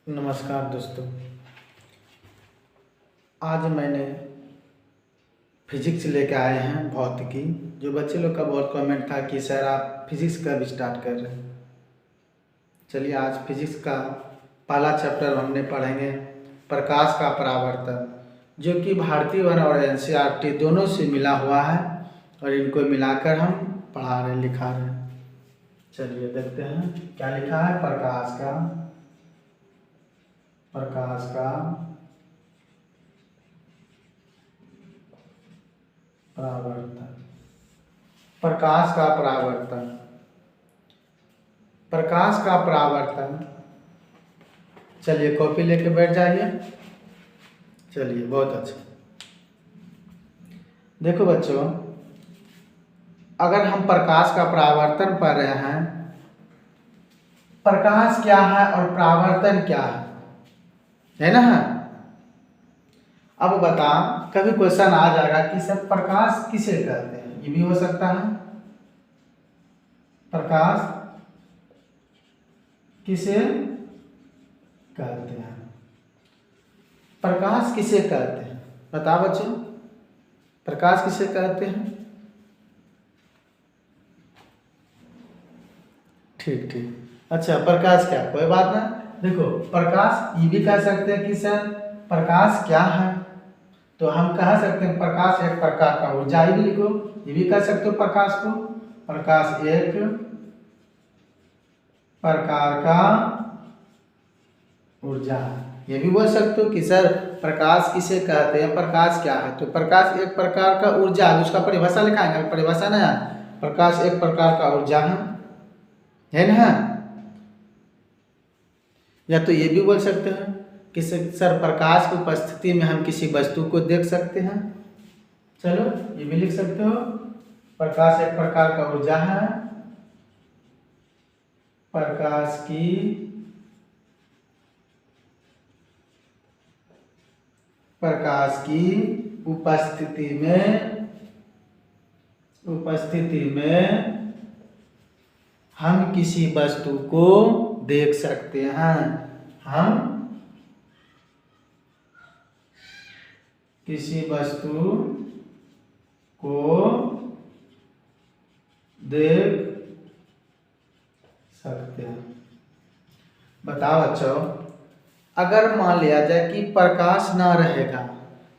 नमस्कार दोस्तों। आज मैंने फिजिक्स लेके आए हैं, भौतिकी। जो बच्चे लोग का बहुत कमेंट था कि सर आप फिजिक्स कब स्टार्ट कर रहे हैं। चलिए आज फिजिक्स का पहला चैप्टर हमने पढ़ेंगे, प्रकाश का परावर्तन, जो कि भारतीय वन और एनसीईआरटी दोनों से मिला हुआ है और इनको मिलाकर हम पढ़ा रहे लिखा रहे हैं। चलिए देखते हैं क्या लिखा है। प्रकाश का परावर्तन। प्रकाश का परावर्तन। प्रकाश का परावर्तन। चलिए कॉपी लेके बैठ जाइए। चलिए बहुत अच्छा। देखो बच्चों, अगर हम प्रकाश का परावर्तन पढ़ रहे हैं, प्रकाश क्या है और परावर्तन क्या है ना। अब बता, कभी क्वेश्चन आ जाएगा कि सर प्रकाश किसे कहते हैं, ये भी हो सकता है। प्रकाश किसे कहते हैं, प्रकाश किसे कहते हैं, बता बच्चों, प्रकाश किसे कहते हैं। ठीक ठीक, अच्छा प्रकाश क्या, कोई बात ना। देखो प्रकाश ये भी कह सकते हैं कि सर प्रकाश क्या है, तो हम कह सकते हैं प्रकाश एक प्रकार का ऊर्जा, ये भी लिखो, ये भी कह सकते हो प्रकाश को, प्रकाश एक प्रकार का ऊर्जा है। ये भी बोल सकते हो कि सर प्रकाश किसे कहते हैं, प्रकाश क्या है, तो प्रकाश एक प्रकार का ऊर्जा है। उसका परिभाषा लिखाएंगे, परिभाषा ना, प्रकाश एक प्रकार का ऊर्जा है ना। या तो ये भी बोल सकते हैं कि सर प्रकाश की उपस्थिति में हम किसी वस्तु को देख सकते हैं। चलो ये भी लिख सकते हो, प्रकाश एक प्रकार का ऊर्जा है, प्रकाश की उपस्थिति में हम किसी वस्तु को देख सकते हैं। हम किसी वस्तु को देख सकते हैं। बताओ बच्चों, अगर मान लिया जाए कि प्रकाश ना रहेगा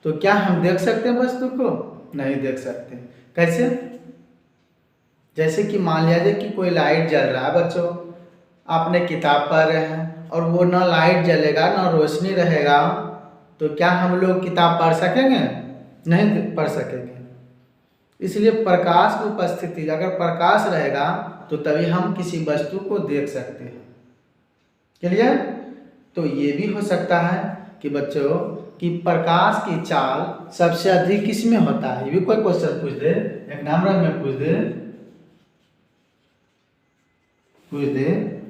तो क्या हम देख सकते हैं वस्तु को? नहीं देख सकते। कैसे? जैसे कि मान लिया जाए कि कोई लाइट जल रहा है बच्चों, आपने किताब पढ़ रहे हैं और वो ना लाइट जलेगा ना रोशनी रहेगा, तो क्या हम लोग किताब पढ़ सकेंगे? नहीं पढ़ सकेंगे। इसलिए प्रकाश की उपस्थिति, अगर प्रकाश रहेगा तो तभी हम किसी वस्तु को देख सकते हैं। क्लियर? तो ये भी हो सकता है कि बच्चों कि प्रकाश की चाल सबसे अधिक किसमें होता है। ये भी कोई क्वेश्चन पूछ दे, एग्जाम में पूछ दे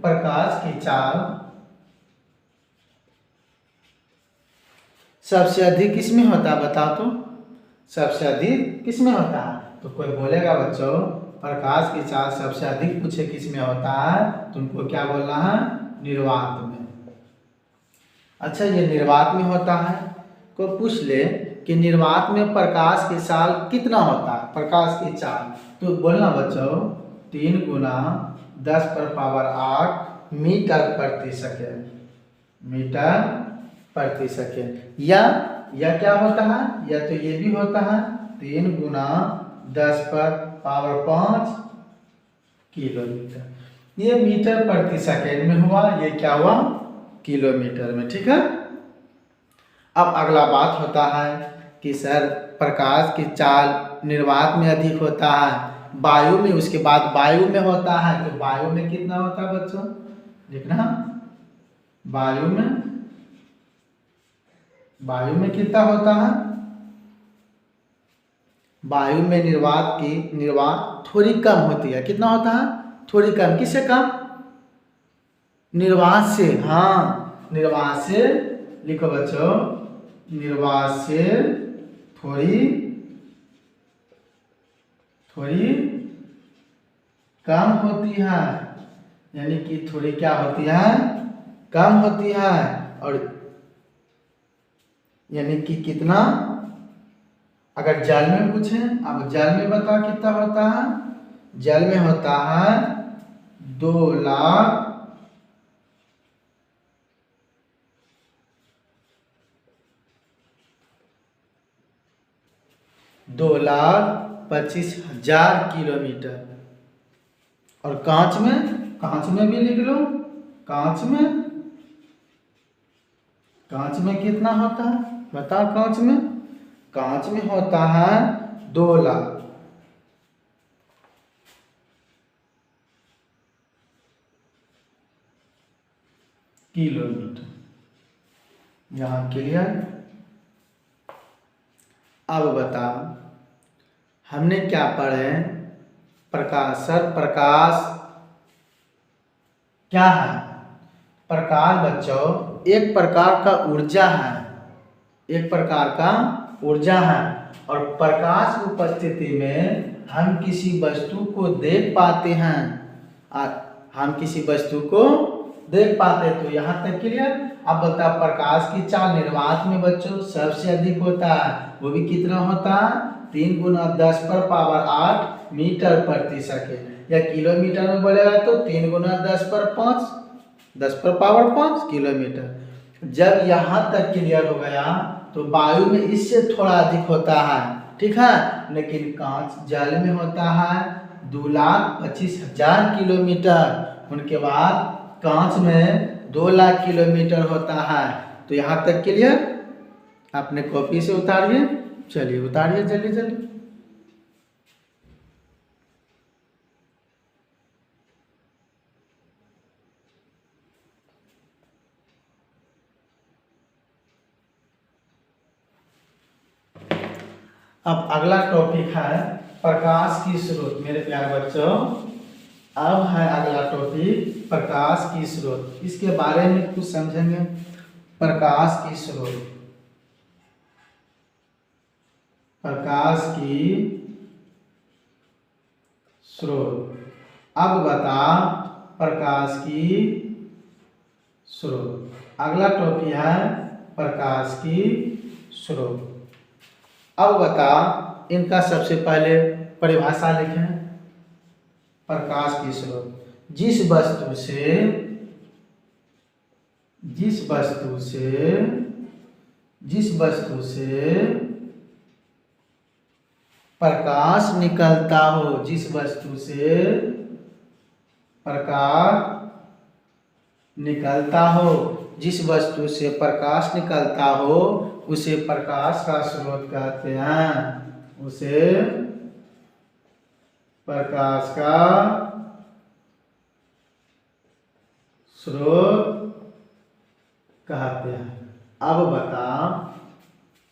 प्रकाश की चाल सबसे अधिक किसमें होता है, बताओ तो। सबसे अधिक किसमें होता है? तो कोई बोलेगा बच्चों प्रकाश की चाल सबसे अधिक पूछे किसमें होता है, तुमको क्या बोलना है? निर्वात में। अच्छा ये निर्वात में होता है, को पूछ ले कि निर्वात में प्रकाश की चाल कितना होता है, प्रकाश की चाल, तो बोलना बच्चों 3 × 10⁻8 मीटर प्रति सेकेंड, मीटर प्रति सेकेंड। या क्या होता है, या तो ये भी होता है 3 × 10⁻5 किलोमीटर। ये मीटर प्रति सेकेंड में हुआ, ये क्या हुआ? किलोमीटर में। ठीक है। अब अगला बात होता है कि सर प्रकाश की चाल निर्वात में अधिक होता है, वायु में, उसके बाद वायु में होता है, तो वायु में कितना होता है बच्चों? लिखना, वायु में कितना होता है? वायु में निर्वात थोड़ी कम होती है। कितना होता है? थोड़ी कम। किससे कम? निर्वात से। हाँ निर्वात से लिखो बच्चों, निर्वात से थोड़ी कम होती है, यानी कि थोड़ी क्या होती है? कम होती है। और यानी कि कितना, अगर जल में पूछे, अब जल में बता कितना होता है, जल में होता है 2,00,000 2,25,000 किलोमीटर। और कांच में भी लिख लो, कांच में कितना होता है बता, कांच में होता है 2,00,000 किलोमीटर। यहाँ क्लियर। अब बता हमने क्या पढ़े, प्रकाश। सर प्रकाश क्या है? प्रकाश बच्चों एक प्रकार का ऊर्जा है, एक प्रकार का ऊर्जा है। और प्रकाश की उपस्थिति में हम किसी वस्तु को देख पाते हैं, हम किसी वस्तु को देख पाते। तो यहाँ तक क्लियर। अब बता प्रकाश की चाल निर्वात में बच्चों सबसे अधिक होता है, वो भी कितना होता है 3 × 10⁻8 मीटर प्रति सेकेंड। या किलोमीटर में बोलेगा तो 3 × 10⁻5 किलोमीटर। जब यहाँ तक क्लियर हो गया तो वायु में इससे थोड़ा अधिक होता है, ठीक है। लेकिन कांच जल में होता है 2,25,000 किलोमीटर। उनके बाद कांच में 2,00,000 किलोमीटर होता है। तो यहाँ तक क्लियर। अपने कॉपी से उतारिए, चलिए उतारिए जल्दी जल्दी। अब अगला टॉपिक है प्रकाश की स्रोत। मेरे प्यारे बच्चों अब है अगला टॉपिक प्रकाश की स्रोत। इसके बारे में कुछ समझेंगे। प्रकाश की स्रोत, प्रकाश की स्रोत। अब बता प्रकाश की स्रोत। अगला टॉपिक है प्रकाश की स्रोत। अब बता इनका सबसे पहले परिभाषा लिखें। प्रकाश की स्रोत जिस वस्तु से प्रकाश निकलता हो, जिस वस्तु से प्रकाश निकलता हो, जिस वस्तु से प्रकाश निकलता हो उसे प्रकाश का स्रोत कहते हैं, उसे प्रकाश का स्रोत कहते हैं। अब बता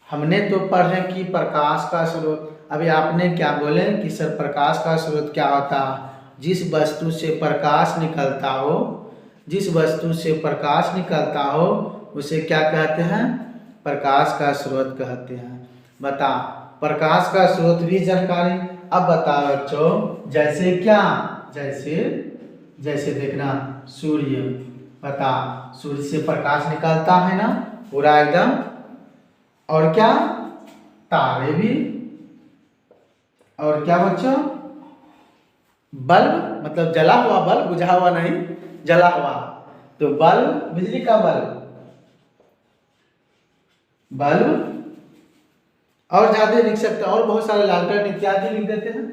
हमने तो पढ़े कि प्रकाश का स्रोत, अभी आपने क्या बोले कि सर प्रकाश का स्रोत क्या होता है? जिस वस्तु से प्रकाश निकलता हो, जिस वस्तु से प्रकाश निकलता हो उसे क्या कहते हैं? प्रकाश का स्रोत कहते हैं। बता प्रकाश का स्रोत भी जानकारी। अब बता बच्चों जैसे क्या, जैसे देखना सूर्य, बता सूर्य से प्रकाश निकलता है ना पूरा एकदम। और क्या तारे भी। और क्या बच्चों बल्ब, मतलब जला हुआ बल्ब, बुझा हुआ नहीं, जला हुआ। तो बल्ब, बिजली का बल्ब और ज्यादा लिख सकते हैं, और बहुत सारे लालटेन इत्यादि लिख देते हैं,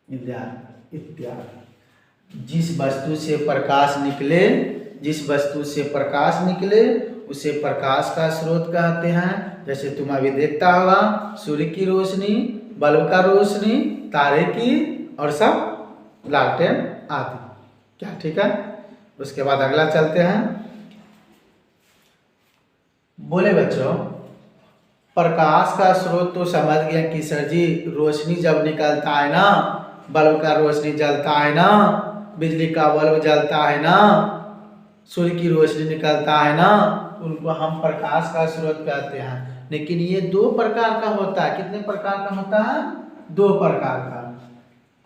इत्यादि। जिस वस्तु से प्रकाश निकले, जिस वस्तु से प्रकाश निकले उसे प्रकाश का स्रोत कहते हैं। जैसे तुम अभी देखता होगा सूर्य की रोशनी, बल्ब का रोशनी, तारे की और सब लालटेन आदि। क्या ठीक है। उसके बाद अगला चलते हैं। बोले बच्चों प्रकाश का स्रोत तो समझ गए कि सर जी रोशनी जब निकलता है ना, बल्ब का रोशनी जलता है ना, बिजली का बल्ब जलता है ना, सूर्य की रोशनी निकलता है ना, उनको हम प्रकाश का स्रोत कहते हैं। लेकिन ये 2 प्रकार का होता है। कितने प्रकार का होता है? 2 प्रकार का।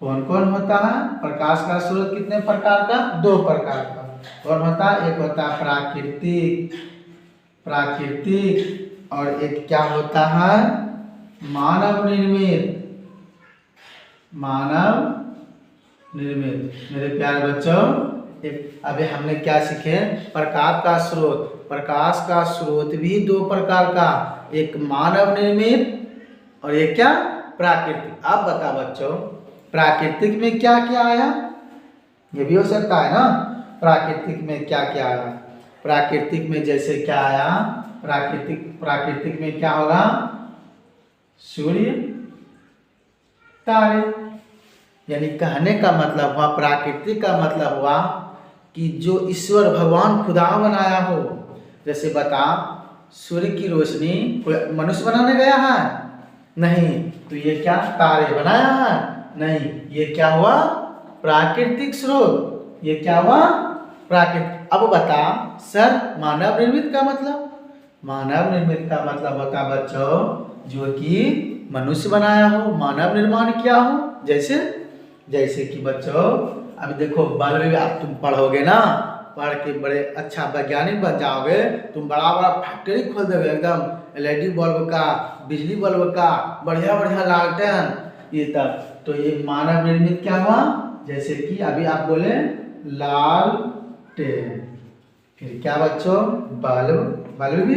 कौन कौन होता है? प्रकाश का स्रोत कितने प्रकार का? 2 प्रकार का। कौन होता है? एक होता है प्राकृतिक, प्राकृतिक, और एक क्या होता है? मानव निर्मित, मानव निर्मित। मेरे प्यारे बच्चों, एक अभी हमने क्या सीखे? प्रकाश का स्रोत। प्रकाश का स्रोत भी दो प्रकार का, एक मानव निर्मित और एक क्या? प्राकृतिक। आप बताओ बच्चों, प्राकृतिक में क्या क्या आया? ये भी हो सकता है ना, प्राकृतिक में क्या क्या आया? प्राकृतिक में जैसे क्या आया? प्राकृतिक में क्या होगा? सूर्य, तारे। यानी कहने का मतलब हुआ, प्राकृतिक का मतलब हुआ कि जो ईश्वर भगवान खुदा बनाया हो। जैसे बता, सूर्य की रोशनी कोई मनुष्य बनाने गया है? नहीं। तो ये क्या तारे बनाया है? नहीं। ये क्या हुआ? प्राकृतिक स्रोत। ये क्या हुआ? प्राकृतिक। अब बता सर, मानव निर्मित का मतलब? मानव निर्मित का मतलब होता बच्चों जो कि मनुष्य बनाया हो, मानव निर्माण किया हो। जैसे कि बच्चों अभी देखो, बल्ब भी आप तुम पढ़ोगे ना, पढ़ के बड़े अच्छा वैज्ञानिक बन जाओगे, तुम बड़ा बड़ा फैक्ट्री खोल दोगे एकदम, एलईडी बल्ब का, बिजली बल्ब का, बढ़िया बढ़िया लालटेन ये तब। तो ये मानव निर्मित क्या हुआ? जैसे कि अभी आप बोले लालटेन, फिर क्या बच्चों? बल्ब, बल्ब भी,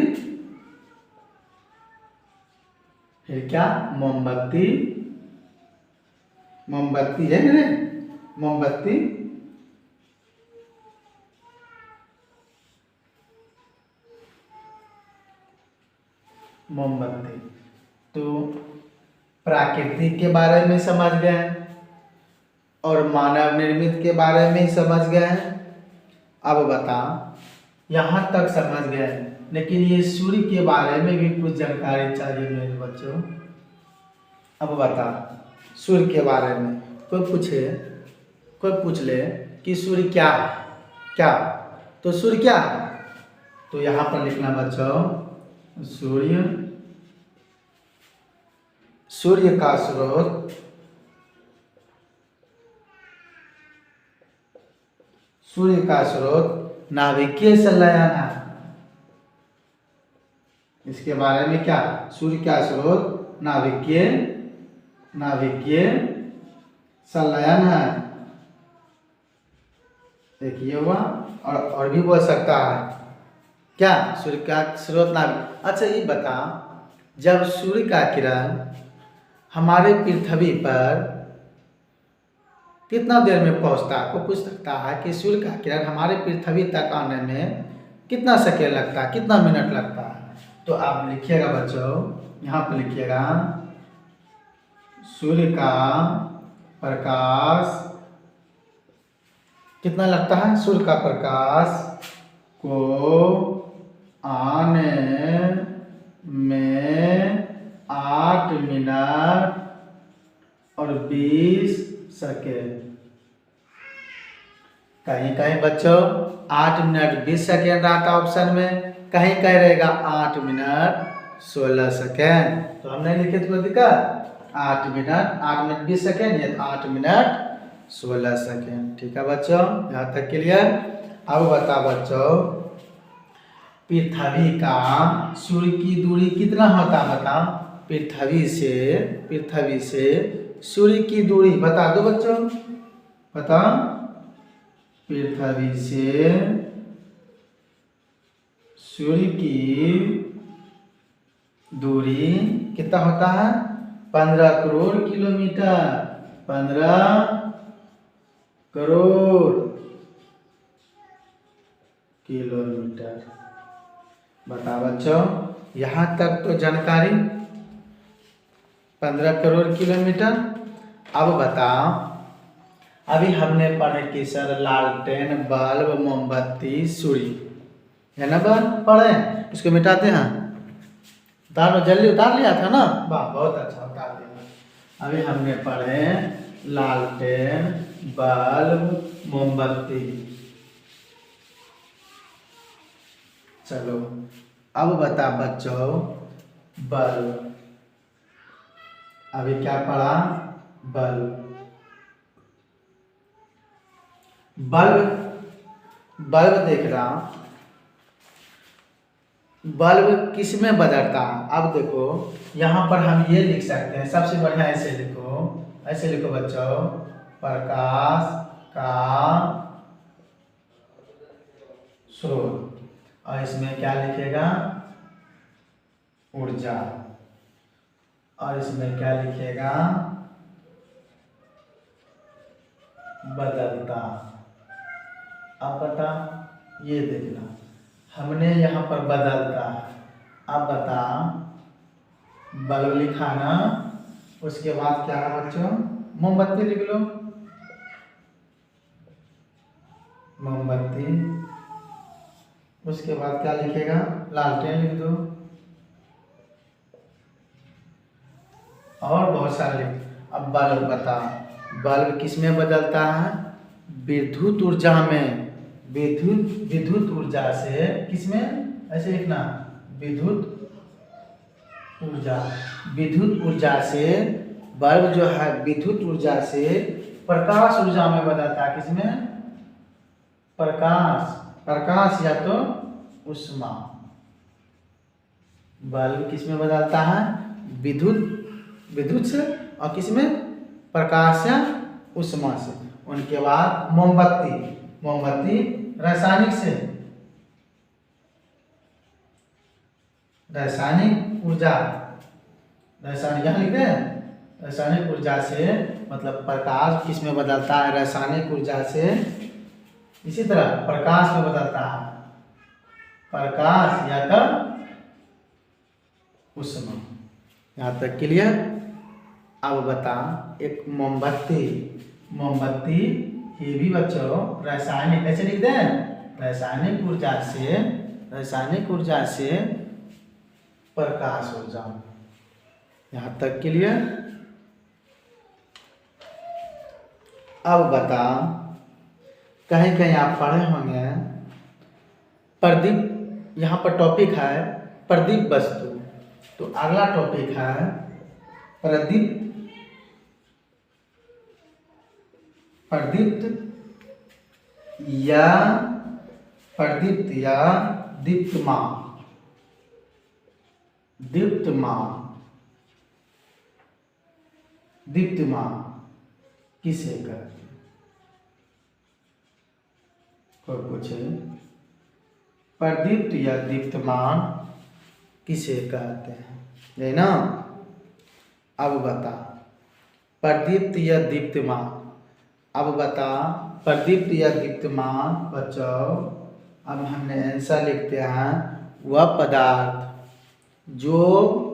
फिर क्या? मोमबत्ती, मोमबत्ती है मेरे, मोमबत्ती, मोमबत्ती। तो प्राकृतिक के बारे में समझ गए और मानव निर्मित के बारे में समझ गए। अब बता, यहाँ तक समझ गए, लेकिन ये सूर्य के बारे में भी कुछ जानकारी चाहिए मेरे बच्चों। अब बता, सूर्य के बारे में कोई पूछ ले कि सूर्य क्या है? क्या? तो सूर्य क्या है? तो यहाँ पर लिखना बच्चों, सूर्य का स्रोत, सूर्य का स्रोत नाभिकीय संलयन है। इसके बारे में क्या? सूर्य का स्रोत नाभिकीय संलयन है। देखिए हुआ, और भी बोल सकता है क्या? सूर्य का स्रोत नाभिक। अच्छा ये बता, जब सूर्य का किरण हमारे पृथ्वी पर कितना देर में पहुंचता है? को पूछ सकता है कि सूर्य का किरण हमारे पृथ्वी तक आने में कितना सेकेंड लगता है, कितना मिनट लगता है? तो आप लिखिएगा बच्चों, यहाँ पर लिखिएगा, सूर्य का प्रकाश कितना लगता है? सूर्य का प्रकाश को आने में 8 मिनट और 20 सेकेंड। कहीं कहीं बच्चों 8 मिनट 20 सेकेंड आता ऑप्शन में, कहीं कहीं रहेगा 8 मिनट 16 सेकेंड। तो हमने लिखे तो दिक्कत, 8 मिनट 20 सेकेंड, ये 8 मिनट 16 सेकेंड। ठीक है बच्चों, यहाँ तक क्लियर? अब बता बच्चों, पृथ्वी का सूर्य की दूरी कितना होता है? बता, पृथ्वी से सूर्य की दूरी बता दो बच्चों, बता। पृथ्वी से सूर्य की दूरी कितना होता है? 15 करोड़ किलोमीटर, 15 करोड़ किलोमीटर। बता बच्चों, यहाँ तक तो जानकारी 15 करोड़ किलोमीटर। अब बता, अभी हमने पढ़े कि सर लालटेन, बल्ब, मोमबत्ती, सूर्य है ना, पढ़े? इसको मिटाते हैं, उतार लो, जल्दी उतार लिया था ना? वाह, बहुत अच्छा उतार लिया। अभी हमने पढ़े लालटेन, बल्ब, मोमबत्ती। चलो अब बता बच्चों, बल्ब। अभी क्या पढ़ा? बल्ब। बल्ब देख रहा, बल्ब किस में बदलता। अब देखो यहाँ पर हम ये लिख सकते हैं, सबसे बढ़िया ऐसे लिखो बच्चों, प्रकाश का स्रोत। और इसमें क्या लिखेगा, ऊर्जा। और इसमें क्या लिखेगा, बदलता। अब बता, ये देखना हमने यहाँ पर बदलता। अब बता, बल्ब लिखा ना, उसके बाद क्या है बच्चों, मोमबत्ती लिख लो, मोमबत्ती। उसके बाद क्या लिखेगा, लालटेन लिख दो, और बहुत सारे। अब बल्ब बता, बल्ब किस में बदलता है, विद्युत ऊर्जा में। विद्युत ऊर्जा से किसमें, ऐसे लिखना, विद्युत ऊर्जा से बल्ब जो है विद्युत ऊर्जा से प्रकाश ऊर्जा में बदलता है। किसमें, प्रकाश या तो ऊष्मा। बल्ब किस में बदलता है, विद्युत से, और किसमें, प्रकाश या ऊष्मा से। उनके बाद मोमबत्ती रासायनिक ऊर्जा, यहाँ लिखते हैं, रासायनिक ऊर्जा से, मतलब प्रकाश किस में बदलता है, रासायनिक ऊर्जा से। इसी तरह प्रकाश में बदलता है, प्रकाश या तो ऊष्मा। यहाँ तक क्लियर। अब बता, एक मोमबत्ती ये भी बच्चों रासायनिक, कैसे लिखते हैं, रासायनिक ऊर्जा से प्रकाश ऊर्जा। यहाँ तक क्लियर। अब बता, कहीं आप पढ़े होंगे प्रदीप, यहाँ पर टॉपिक है प्रदीप वस्तु, तो अगला टॉपिक है प्रदीप्त या दीप्तमान किसे कहते हैं, कोई पूछे, प्रदीप्त या दीप्तमान किसे कहते हैं, है ना। अब बता, प्रदीप्त या दीप्तमान। अब बता, प्रदीप्त या दीप्तमान बच्चों, अब हमने आंसर लिखते हैं, वह पदार्थ जो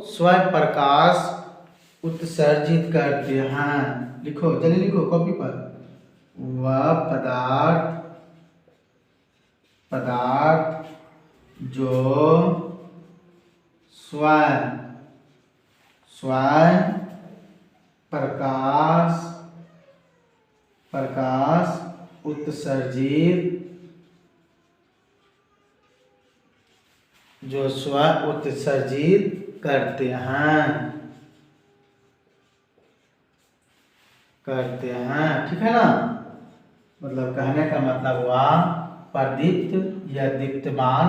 स्वयं प्रकाश उत्सर्जित करते हैं। लिखो, जल्दी लिखो कॉपी पर, वह पदार्थ जो स्वयं प्रकाश उत्सर्जित, जो स्वयं उत्सर्जित करते हैं, ठीक है ना। मतलब कहने का मतलब हुआ, प्रदीप्त या दीप्तमान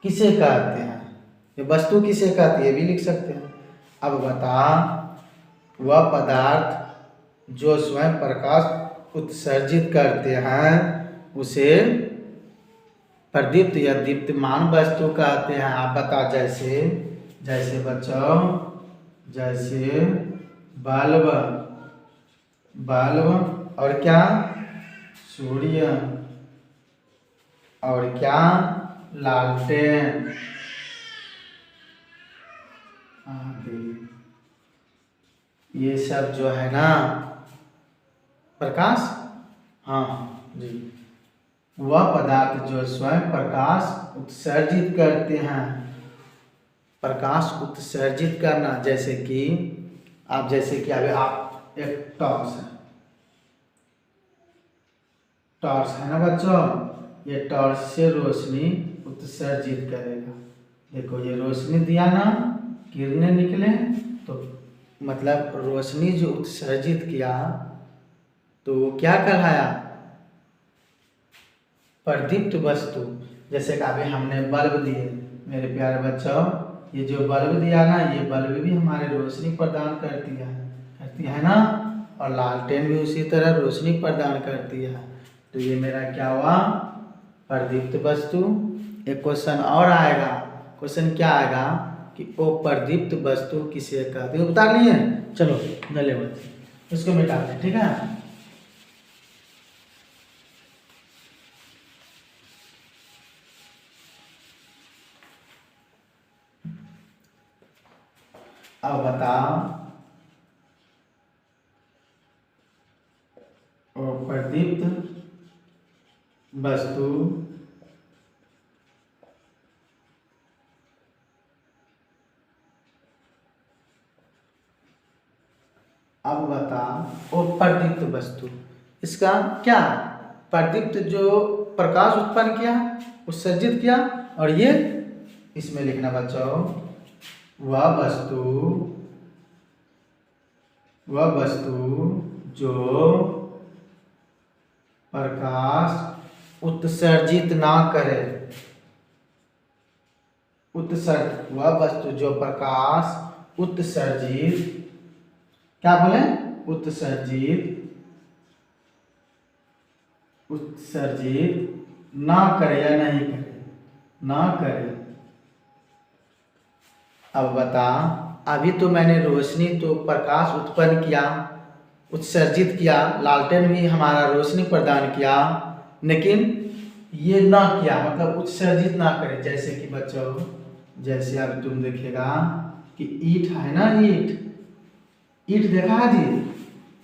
किसे कहते हैं, ये वस्तु किसे कहती है, ये भी लिख सकते हैं। अब बता, वह पदार्थ जो स्वयं प्रकाश उत्सर्जित करते हैं उसे प्रदीप्त या दीप्तमान वस्तु कहते हैं। आप बता, जैसे बच्चों, जैसे बल्ब, और क्या, सूर्य, और क्या, लालटेन आदि। ये सब जो है ना प्रकाश, हाँ जी, वह पदार्थ जो स्वयं प्रकाश उत्सर्जित करते हैं। प्रकाश उत्सर्जित करना, जैसे कि अभी आप एक टॉर्च है ना बच्चों, ये टॉर्च से रोशनी उत्सर्जित करेगा। देखो ये रोशनी दिया ना, किरणें निकले, तो मतलब रोशनी जो उत्सर्जित किया, तो वो क्या कहलाया, प्रदीप्त वस्तु, जैसे कि अभी हमने बल्ब दिए मेरे प्यारे बच्चों, ये जो बल्ब दिया ना, ये बल्ब भी हमारे रोशनी प्रदान करती है ना, और लालटेन भी उसी तरह रोशनी प्रदान करती है। तो ये मेरा क्या हुआ, प्रदीप्त वस्तु। एक क्वेश्चन और आएगा, क्वेश्चन क्या आएगा कि वो प्रदीप्त वस्तु किसे कहते हैं, बता लिए। चलो जल्दी बच्चे उसको मिटा दें, ठीक है। अब बताओ, वो प्रदीप्त वस्तु अब बता, वो प्रदीप्त वस्तु, इसका क्या, प्रदीप्त जो प्रकाश उत्पन्न किया, उत्सर्जित किया, और ये इसमें लिखना बच्चों, वह वस्तु जो प्रकाश उत्सर्जित ना करे, वह वस्तु जो प्रकाश उत्सर्जित, क्या बोले, उत्सर्जित ना करे या नहीं करे, ना करे। अब बता, अभी तो मैंने रोशनी तो प्रकाश उत्पन्न किया, उत्सर्जित किया, लालटेन भी हमारा रोशनी प्रदान किया, लेकिन ये ना किया, मतलब उत्सर्जित ना करे। जैसे कि बच्चों, जैसे अब तुम देखेगा कि ईंट है ना, ईंट देखा है जी,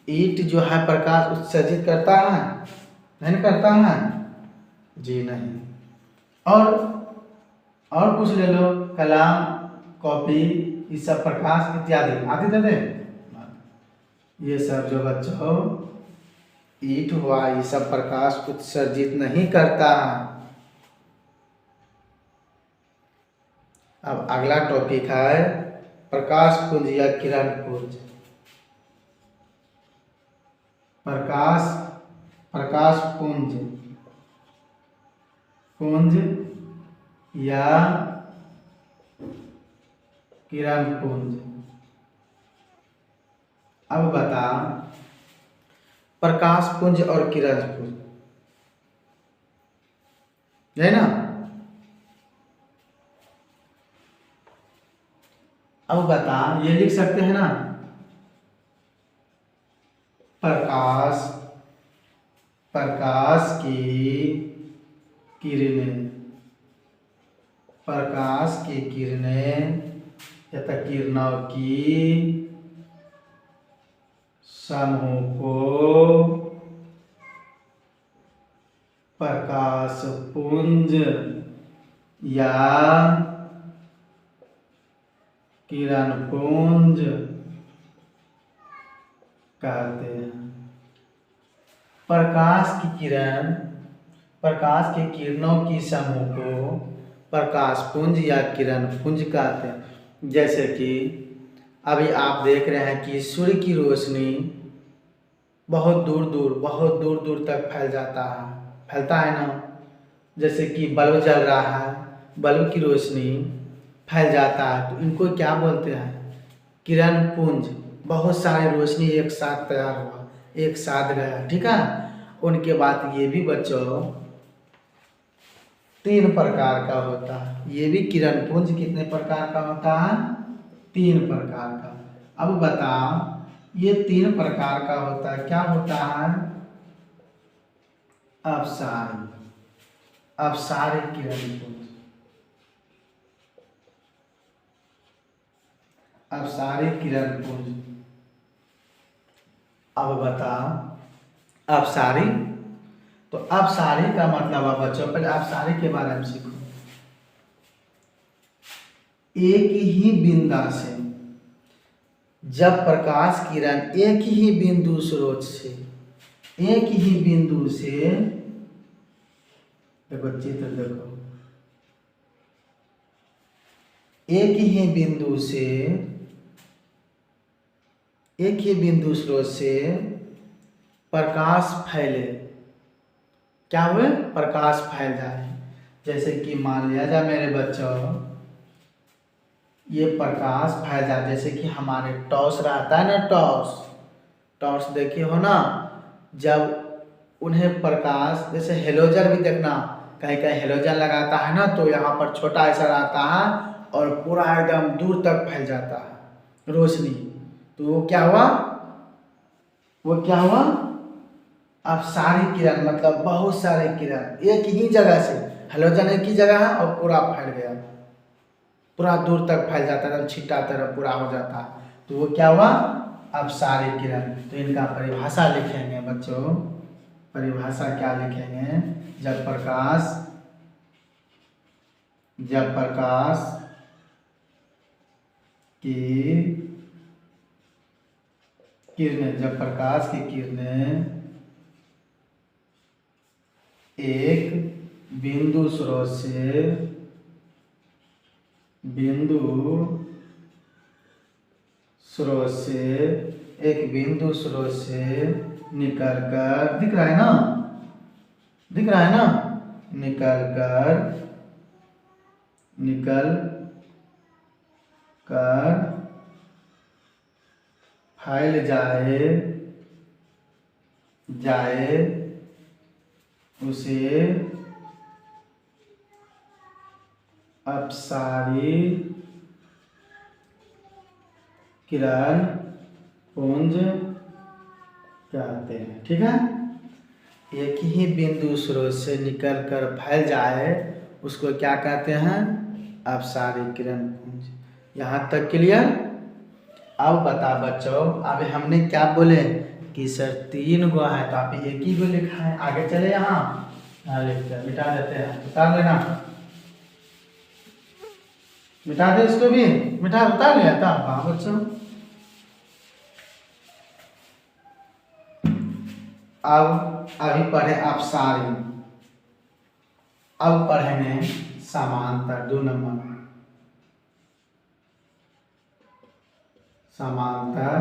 ईंट जो है प्रकाश उत्सर्जित करता है, नहीं करता है जी, नहीं। और कुछ ले लो, कलम, कॉपी, ये सब प्रकाश इत्यादि आदि दे दे, ये सब जो बच्चों ईंट हुआ, ये सब प्रकाश उत्सर्जित नहीं करता है। अब अगला टॉपिक है प्रकाश पुंज या किरण पुंज। प्रकाश पुंज या किरण पुंज। अब बता, प्रकाश पुंज और किरण पुंज है ना। अब बता, ये लिख सकते हैं ना, प्रकाश की किरणें या किरणों की समूह को प्रकाश पुंज या किरण पुंज कहते हैं। प्रकाश की किरणों की समूह को प्रकाश पुंज या किरण पुंज कहते हैं। जैसे कि अभी आप देख रहे हैं कि सूर्य की रोशनी बहुत दूर दूर तक फैलता है ना। जैसे कि बल्ब जल रहा है, बल्ब की रोशनी फैल जाता है, तो इनको क्या बोलते हैं, किरण पुंज। बहुत सारे रोशनी एक साथ तैयार हुआ, एक साथ गया, ठीक है। उनके बाद ये भी बच्चों 3 प्रकार का होता है। ये भी किरण पुंज कितने प्रकार का होता है, 3 प्रकार का। अब बता, ये 3 प्रकार का होता है, क्या होता है, अपसारी किरण पुंज, अपसारी किरण पुंज। अब बता, अपसारी, तो अपसारी का मतलब है बच्चों, पहले अपसारी के बारे में सीखो। एक ही बिंदु से जब प्रकाश किरण एक ही बिंदु स्रोत से, एक ही बिंदु से, देखो चित्र देखो, एक ही बिंदु से, एक ही बिंदु स्रोत से प्रकाश फैले, क्या हुए, प्रकाश फैल जाए। जैसे कि मान लिया जाए मेरे बच्चों, ये प्रकाश फैल जाए, जैसे कि हमारे टॉर्च रहता है ना, टॉर्च टॉर्च देखे हो ना, जब उन्हें प्रकाश, जैसे हेलोजन भी देखना, कहीं कहीं हेलोजन लगाता है ना, तो यहाँ पर छोटा ऐसा रहता है और पूरा एकदम दूर तक फैल जाता है रोशनी। तो वो क्या हुआ, वो क्या हुआ, अब सारी किरण, मतलब बहुत सारे किरण एक ही जगह से, हेलोजन एक ही जगह है और पूरा फैल गया, पूरा दूर तक फैल जाता है, छिट्टा तरह पूरा हो जाता है। तो वो क्या हुआ, अब सारे किरण। तो इनका परिभाषा लिखेंगे बच्चों, परिभाषा क्या लिखेंगे, जब प्रकाश की किरणें, जब प्रकाश की किरणें एक बिंदु स्रोत से एक बिंदु स्रोत से निकल कर, दिख रहा है ना, दिख रहा है ना, निकल कर फैल जाए उसे अपसारी किरण पुंज कहते हैं। ठीक है, एक ही बिंदु स्रोत से निकल कर फैल जाए उसको क्या कहते हैं, अपसारी किरण पुंज। यहाँ तक क्लियर। अब बता बच्चों, अभी हमने क्या बोले कि सर 3 गो है, तो आप एक ही गो लिखा है, आगे चले, यहाँ मिटा देते हैं, उतार लेना, मिटा दे इसको भी, उतार लिया था। हाँ बच्चों, अब अभी पढ़े आप सारी, अब पढ़ेंगे समांतर, 2 नंबर समांतर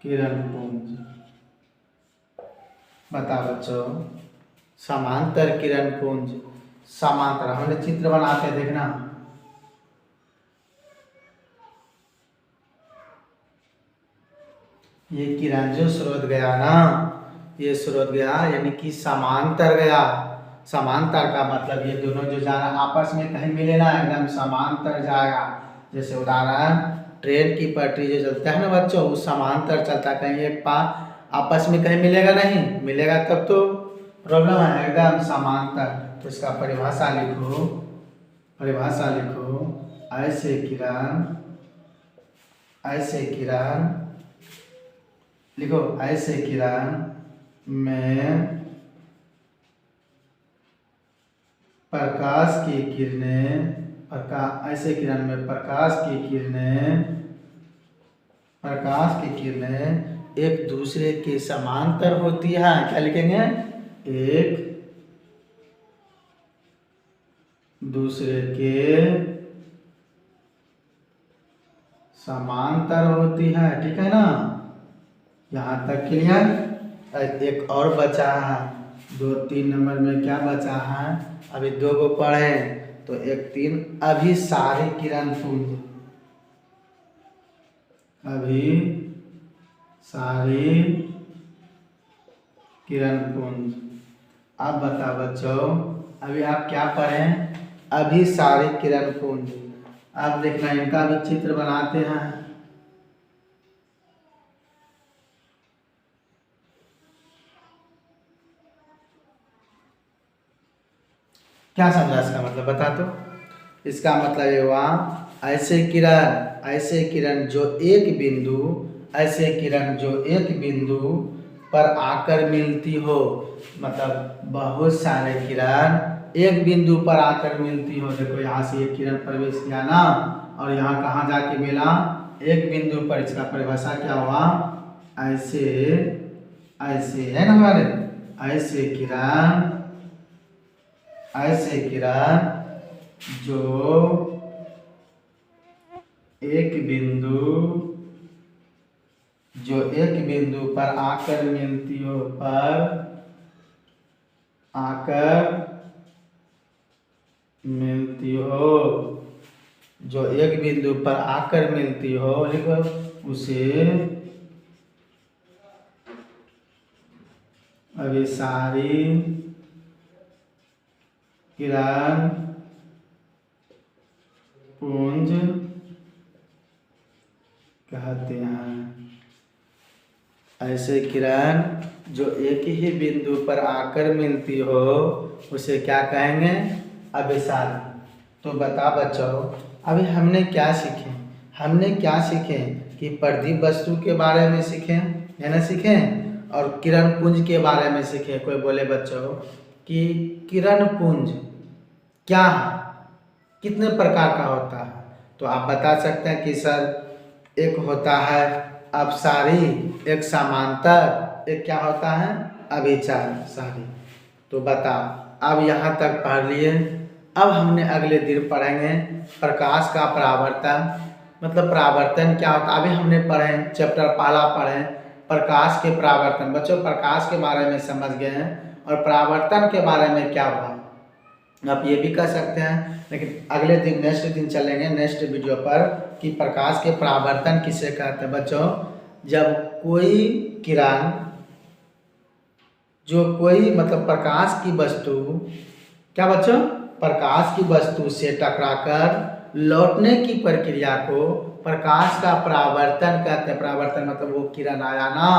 किरण पुंज। बता बच्चों, समांतर किरण पुंज, समांतर, हमने चित्र बनाते देखना, ये किरण जो स्रोत गया ना, ये स्रोत गया यानी कि समांतर गया। समांतर का मतलब ये दोनों जो जा रहा आपस में कहीं मिले ना, एकदम समांतर जाएगा। जैसे उदाहरण, ट्रेन की पटरी जो चलता है ना बच्चों, वो समांतर चलता है, कहीं एक पास आपस में कहीं मिलेगा नहीं, मिलेगा तब तो प्रॉब्लम है, एकदम समांतर। तो इसका परिभाषा लिखो, परिभाषा लिखो, ऐसे किरण लिखो, ऐसे किरण में प्रकाश की किरणें, ऐसे किरण में प्रकाश की किरणें एक दूसरे के समांतर होती है। क्या लिखेंगे, एक दूसरे के समांतर होती है। ठीक है ना, यहाँ तक क्लियर। एक और बचा है, 2-3 नंबर में क्या बचा है, अभी 2 गो पढ़े, तो 1-3 अभी सारी किरण पुंज, अभी सारी किरण पुंज। अब बता बच्चों, अभी आप क्या पढ़ें, अभी सारी किरण पुंज। अब देखना, इनका भी चित्र बनाते हैं। क्या समझा इसका मतलब, बता तो। इसका मतलब ये हुआ, ऐसे किरण जो एक बिंदु, ऐसे किरण जो एक बिंदु पर आकर मिलती हो, मतलब बहुत सारे किरण एक बिंदु पर आकर मिलती हो। देखो यहाँ से एक किरण प्रवेश किया ना, और यहाँ कहाँ जाके मिला, एक बिंदु पर। इसका परिभाषा क्या हुआ, ऐसे है ना हमारे, ऐसे किरण जो एक बिंदु पर आकर मिलती हो, पर आकर मिलती हो, जो एक बिंदु पर आकर मिलती हो उसे अभिसारी किरण पुंज कहते हैं। ऐसे किरण जो एक ही बिंदु पर आकर मिलती हो उसे क्या कहेंगे? अभिसारी। तो बता बच्चों, अभी हमने क्या सीखे? हमने क्या सीखे कि प्रदीप वस्तु के बारे में सीखे, है ना, सीखे, और किरण पुंज के बारे में सीखे। कोई बोले बच्चों कि किरण पुंज क्या है, कितने प्रकार का होता है? तो आप बता सकते हैं कि सर एक होता है अपसारी, एक समांतर, एक क्या होता है? अभिसारी। तो बता, अब यहाँ तक पढ़ लिए। अब हमने अगले दिन पढ़ेंगे प्रकाश का परावर्तन। मतलब परावर्तन क्या होता है? अभी हमने पढ़े चैप्टर पहला पढ़े प्रकाश के परावर्तन। बच्चों प्रकाश के बारे में समझ गए हैं, और परावर्तन के बारे में क्या हुआ आप ये भी कह सकते हैं। लेकिन अगले दिन नेक्स्ट दिन चलेंगे नेक्स्ट वीडियो पर कि प्रकाश के परावर्तन किसे कहते हैं। बच्चों जब कोई किरण, जो कोई मतलब प्रकाश की वस्तु, क्या बच्चों? प्रकाश की वस्तु से टकराकर लौटने की प्रक्रिया को प्रकाश का परावर्तन कहते हैं। परावर्तन मतलब वो किरण आया ना,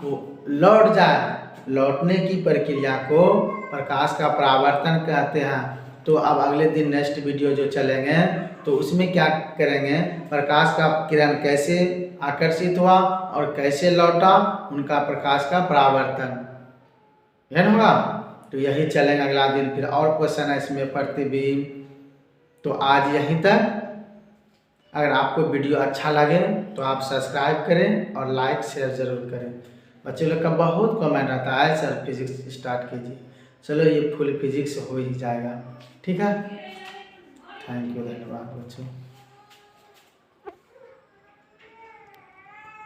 वो लौट जाए, लौटने की प्रक्रिया को प्रकाश का परावर्तन कहते हैं। तो अब अगले दिन नेक्स्ट वीडियो जो चलेंगे तो उसमें क्या करेंगे, प्रकाश का किरण कैसे आकर्षित हुआ और कैसे लौटा, उनका प्रकाश का परावर्तन है होगा। तो यही चलेंगे अगला दिन। फिर और क्वेश्चन है इसमें प्रतिबिंब। तो आज यहीं तक। अगर आपको वीडियो अच्छा लगे तो आप सब्सक्राइब करें और लाइक शेयर ज़रूर करें। बच्चे लोग का बहुत कमेंट आता है सर फिजिक्स स्टार्ट कीजिए। चलो ये फुल फिजिक्स हो ही जाएगा, ठीक है। थैंक यू, धन्यवाद बच्चों।